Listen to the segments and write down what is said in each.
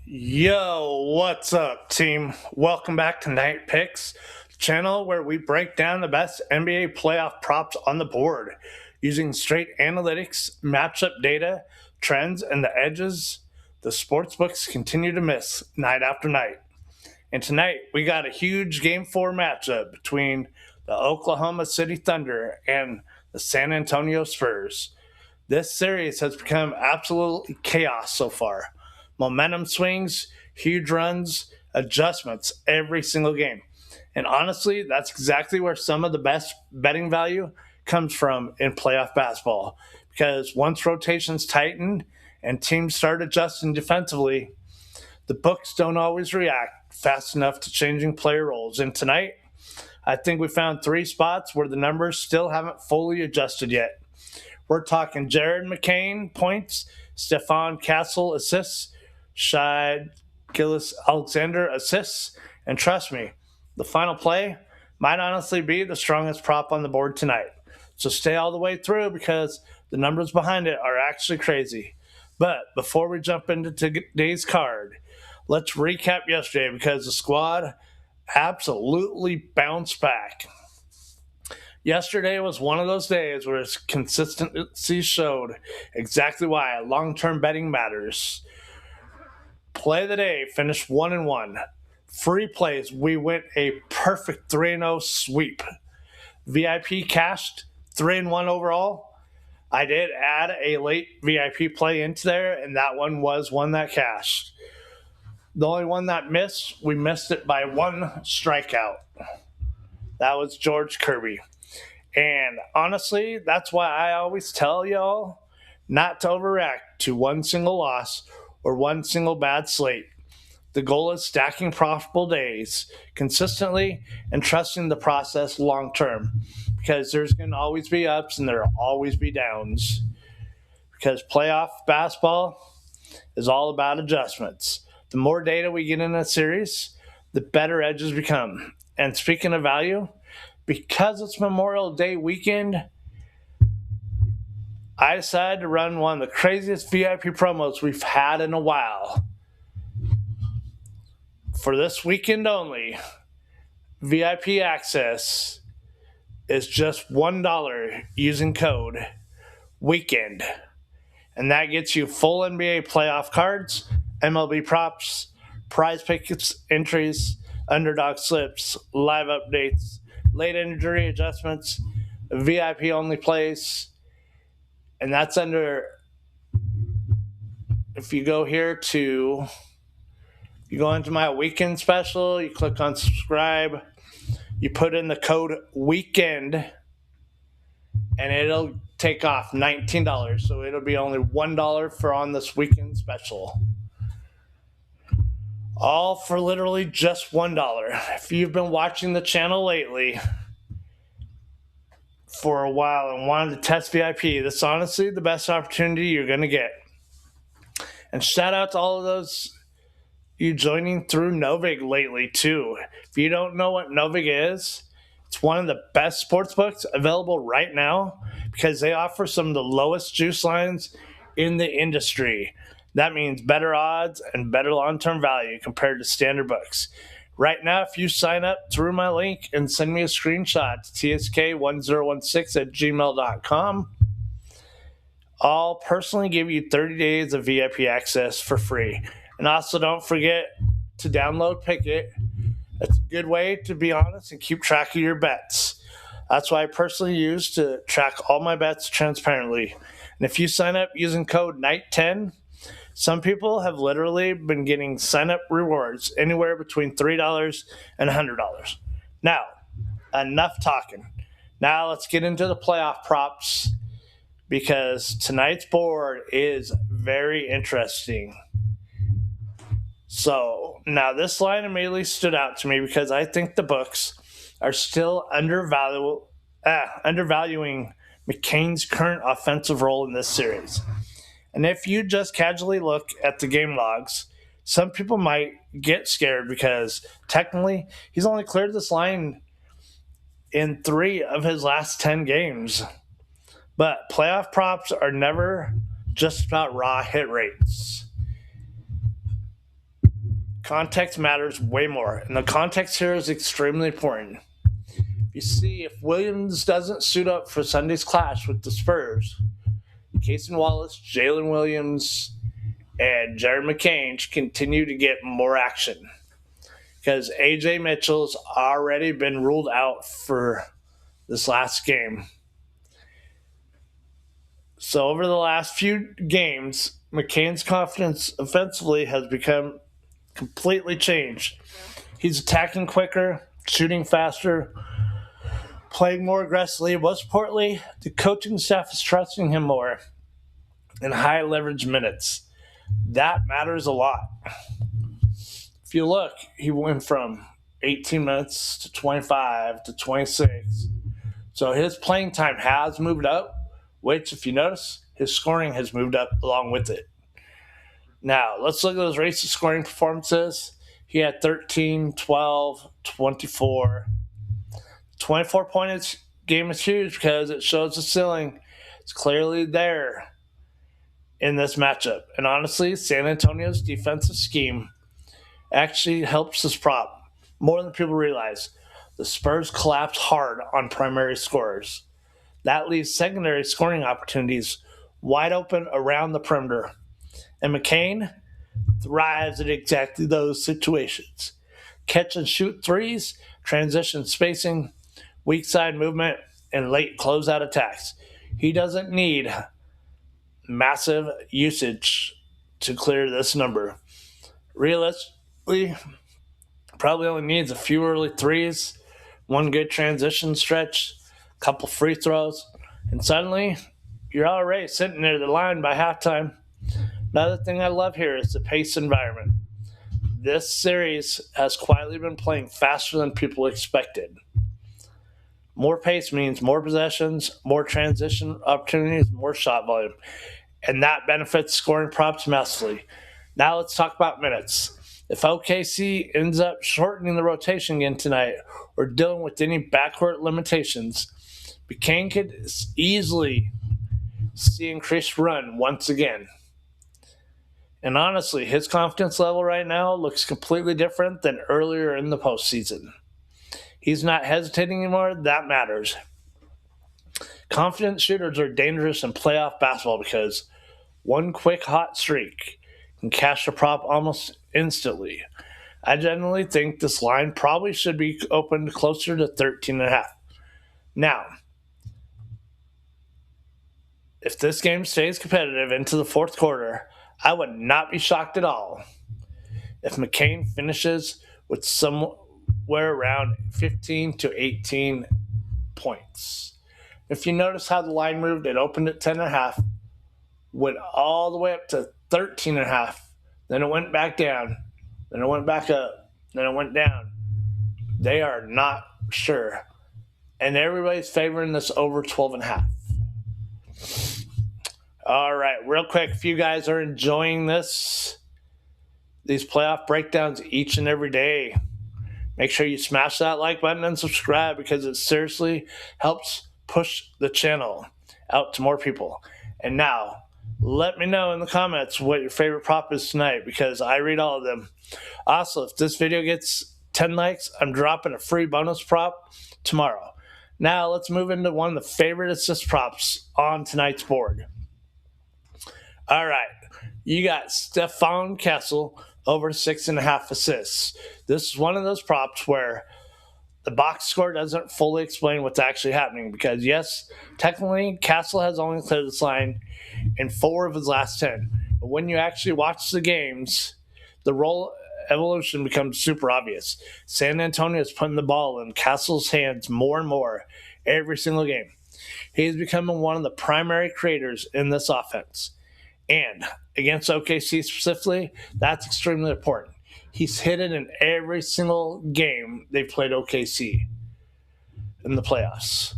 Yo, what's up, team? Welcome back to Night Picks, the channel where we break down the best NBA playoff props on the board using straight analytics, matchup data, trends, and the edges the sportsbooks continue to miss night after night. And tonight, we got a huge Game 4 matchup between the Oklahoma City Thunder and the San Antonio Spurs. This series has become absolutely chaos so far. Momentum swings, huge runs, adjustments every single game. And honestly, that's exactly where some of the best betting value comes from in playoff basketball. Because once rotations tighten and teams start adjusting defensively, the books don't always react fast enough to changing player roles. And tonight, I think we found three spots where the numbers still haven't fully adjusted yet. We're talking Jared McCain points, Stephon Castle assists, Shai Gilgeous-Alexander assists, and trust me, the final play might honestly be the strongest prop on the board tonight. So stay all the way through because the numbers behind it are actually crazy. But before we jump into today's card, let's recap yesterday because the squad absolutely bounced back. Yesterday was one of those days where consistency showed exactly why long-term betting matters. Play of the day finished 1-1. Free plays, we went a perfect 3-0 sweep. VIP cashed 3-1 overall. I did add a late VIP play into there, and that one was one that cashed. The only one that missed, we missed it by one strikeout. That was George Kirby. And honestly, that's why I always tell y'all not to overreact to one single loss or one single bad slate. The goal is stacking profitable days consistently and trusting the process long term because there's going to always be ups and there will always be downs because playoff basketball is all about adjustments. The more data we get in a series, the better edges become. And speaking of value, because it's Memorial Day weekend, I decided to run one of the craziest VIP promos we've had in a while. For this weekend only, VIP access is just $1 using code WEEKEND. And that gets you full NBA playoff cards, MLB props, PrizePicks entries, Underdog slips, live updates, late injury adjustments, VIP only plays, and that's under, if you go here to, you go into my weekend special, you click on subscribe, you put in the code WEEKEND, and it'll take off $19, so it'll be only $1 for on this weekend special. All for literally just $1. If you've been watching the channel lately for a while and wanted to test VIP, this is honestly the best opportunity you're going to get. And shout out to all of those you joining through Novig lately too. If you don't know what Novig is, it's one of the best sports books available right now because they offer some of the lowest juice lines in the industry. That means better odds and better long-term value compared to standard books. Right now, if you sign up through my link and send me a screenshot to tsk1016@gmail.com, I'll personally give you 30 days of VIP access for free. And also don't forget to download Pickit. It's a good way to be honest and keep track of your bets. That's what I personally use to track all my bets transparently. And if you sign up using code NIGHT10, some people have literally been getting sign-up rewards anywhere between $3 and $100. Now, enough talking. Now let's get into the playoff props because tonight's board is very interesting. So now this line immediately stood out to me because I think the books are still undervaluing McCain's current offensive role in this series. And if you just casually look at the game logs, some people might get scared because technically he's only cleared this line in 3 of his last 10 games. But playoff props are never just about raw hit rates. context matters way more, and the context here is extremely important. You see, if Williams doesn't suit up for Sunday's clash with the Spurs, Casey Wallace, Jalen Williams, and Jared McCain continue to get more action because A.J. Mitchell's already been ruled out for this last game. So over the last few games, McCain's confidence offensively has become completely changed. He's attacking quicker, shooting faster, playing more aggressively. Most importantly, the coaching staff is trusting him more in high leverage minutes. That matters a lot. If you look, he went from 18 minutes to 25 to 26. So his playing time has moved up, which, if you notice, his scoring has moved up along with it. Now, let's look at those recent scoring performances. He had 13, 12, 24. 24-point game is huge because it shows the ceiling. It's clearly there in this matchup. And honestly, San Antonio's defensive scheme actually helps this prop more than people realize. The Spurs collapse hard on primary scorers. That leaves secondary scoring opportunities wide open around the perimeter. And McCain thrives at exactly those situations. Catch and shoot threes, transition spacing, weak side movement, and late closeout attacks. He doesn't need massive usage to clear this number. Realistically, probably only needs a few early threes, one good transition stretch, a couple free throws, and suddenly you're already sitting near the line by halftime. Another thing I love here is the pace environment. This series has quietly been playing faster than people expected. More pace means more possessions, more transition opportunities, more shot volume, and that benefits scoring props massively. Now let's talk about minutes. If OKC ends up shortening the rotation again tonight or dealing with any backcourt limitations, McCain could easily see increased run once again. And honestly, his confidence level right now looks completely different than earlier in the postseason. He's not hesitating anymore. That matters. Confident shooters are dangerous in playoff basketball because one quick hot streak can cash a prop almost instantly. I generally think this line probably should be opened closer to 13.5. Now, if this game stays competitive into the fourth quarter, I would not be shocked at all if McCain finishes with somewhere around 15 to 18 points. If you notice how the line moved, it opened at 10.5, went all the way up to 13.5, then it went back down, then it went back up, then it went down. They are not sure. And everybody's favoring this over 12.5. All right, real quick, if you guys are enjoying these playoff breakdowns each and every day, make sure you smash that like button and subscribe because it seriously helps push the channel out to more people. And now, let me know in the comments what your favorite prop is tonight because I read all of them. Also, if this video gets 10 likes, I'm dropping a free bonus prop tomorrow. Now, let's move into one of the favorite assist props on tonight's board. All right, you got Stephon Kessel over 6.5 assists. This is one of those props where the box score doesn't fully explain what's actually happening because, yes, technically, Kessel has only cleared this line in 4 of his last 10. But when you actually watch the games, the role evolution becomes super obvious. San Antonio is putting the ball in Kessel's hands more and more every single game. He's becoming one of the primary creators in this offense. And against OKC specifically, that's extremely important. He's hit it in every single game they've played OKC in the playoffs.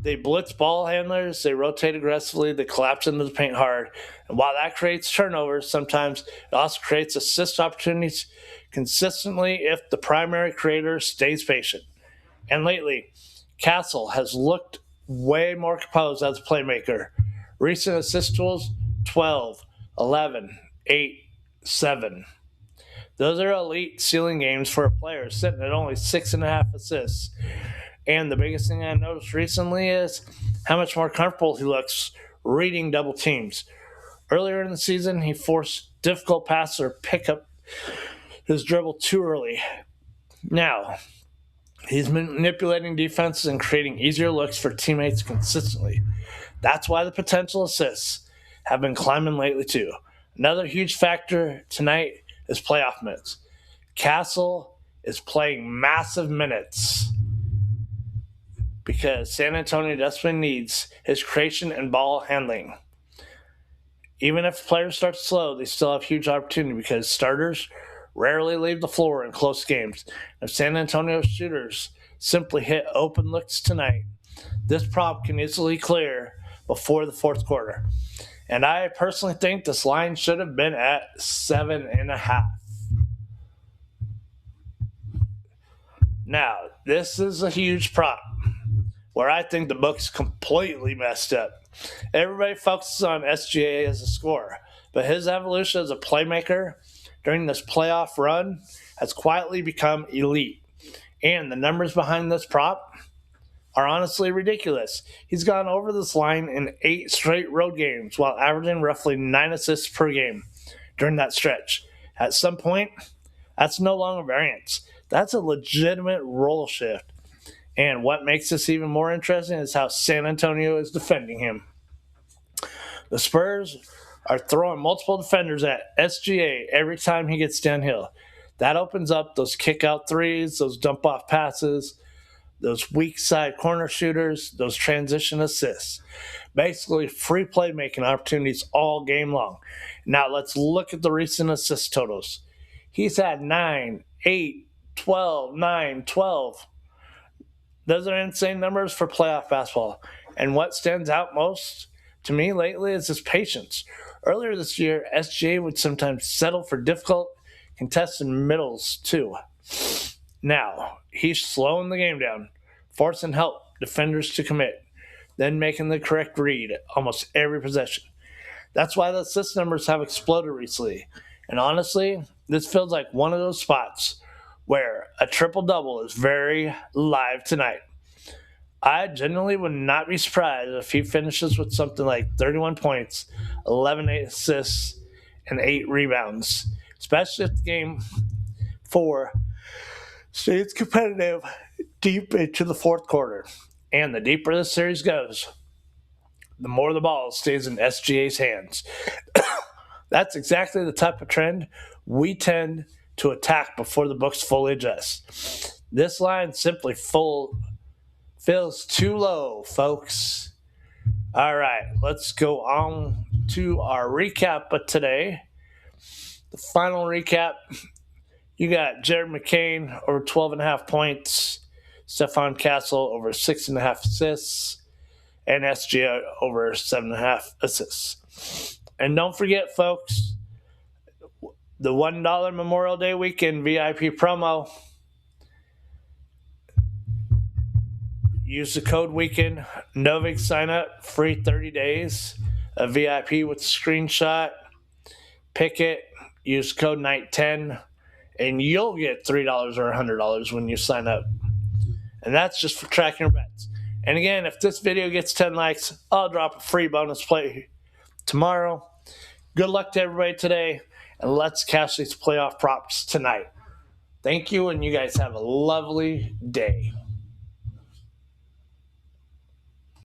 They blitz ball handlers, they rotate aggressively, they collapse into the paint hard. And while that creates turnovers, sometimes it also creates assist opportunities consistently if the primary creator stays patient. And lately, Kessel has looked way more composed as a playmaker. Recent assist totals, 12, 11, 8, 7. Those are elite ceiling games for a player sitting at only 6.5 assists. And the biggest thing I noticed recently is how much more comfortable he looks reading double teams. Earlier in the season, he forced difficult passes or pick up his dribble too early. Now, he's manipulating defenses and creating easier looks for teammates consistently. That's why the potential assists have been climbing lately too. Another huge factor tonight is playoff minutes. Castle is playing massive minutes because San Antonio desperately needs his creation and ball handling. Even if players start slow, they still have huge opportunity because starters rarely leave the floor in close games. If San Antonio shooters simply hit open looks tonight, this prop can easily clear before the fourth quarter. And I personally think this line should have been at 7.5. Now, this is a huge prop where I think the book's completely messed up. Everybody focuses on SGA as a scorer, but his evolution as a playmaker during this playoff run has quietly become elite. And the numbers behind this prop are honestly ridiculous. He's gone over this line in 8 straight road games while averaging roughly 9 assists per game during that stretch. At some point, that's no longer variance. That's a legitimate role shift. And what makes this even more interesting is how San Antonio is defending him. The Spurs are throwing multiple defenders at SGA every time he gets downhill. That opens up those kick-out threes, those dump-off passes, those weak side corner shooters, those transition assists. Basically, free playmaking opportunities all game long. Now, let's look at the recent assist totals. He's had 9, 8, 12, 9, 12. Those are insane numbers for playoff basketball. And what stands out most to me lately is his patience. Earlier this year, SGA would sometimes settle for difficult contested middles too. Now, he's slowing the game down, forcing help defenders to commit, then making the correct read almost every possession. That's why the assist numbers have exploded recently. And honestly, this feels like one of those spots where a triple-double is very live tonight. I genuinely would not be surprised if he finishes with something like 31 points, 11 assists, and 8 rebounds, especially if the game 4 stays competitive deep into the fourth quarter. And the deeper the series goes, the more the ball stays in SGA's hands. That's exactly the type of trend we tend to attack before the books fully adjust. This line simply feels too low, folks. All right, let's go on to our recap of today. The final recap, you got Jared McCain over 12.5 points, Stephon Castle over 6.5 assists, and SGA over 7.5 assists. And don't forget, folks, the $1 Memorial Day weekend VIP promo. Use the code weekend. Novik sign up, free 30 days of VIP with a screenshot. Pick it. Use code night10, and you'll get $3 or $100 when you sign up. And that's just for tracking your bets. And again, if this video gets 10 likes, I'll drop a free bonus play tomorrow. Good luck to everybody today, and let's cash these playoff props tonight. Thank you, and you guys have a lovely day.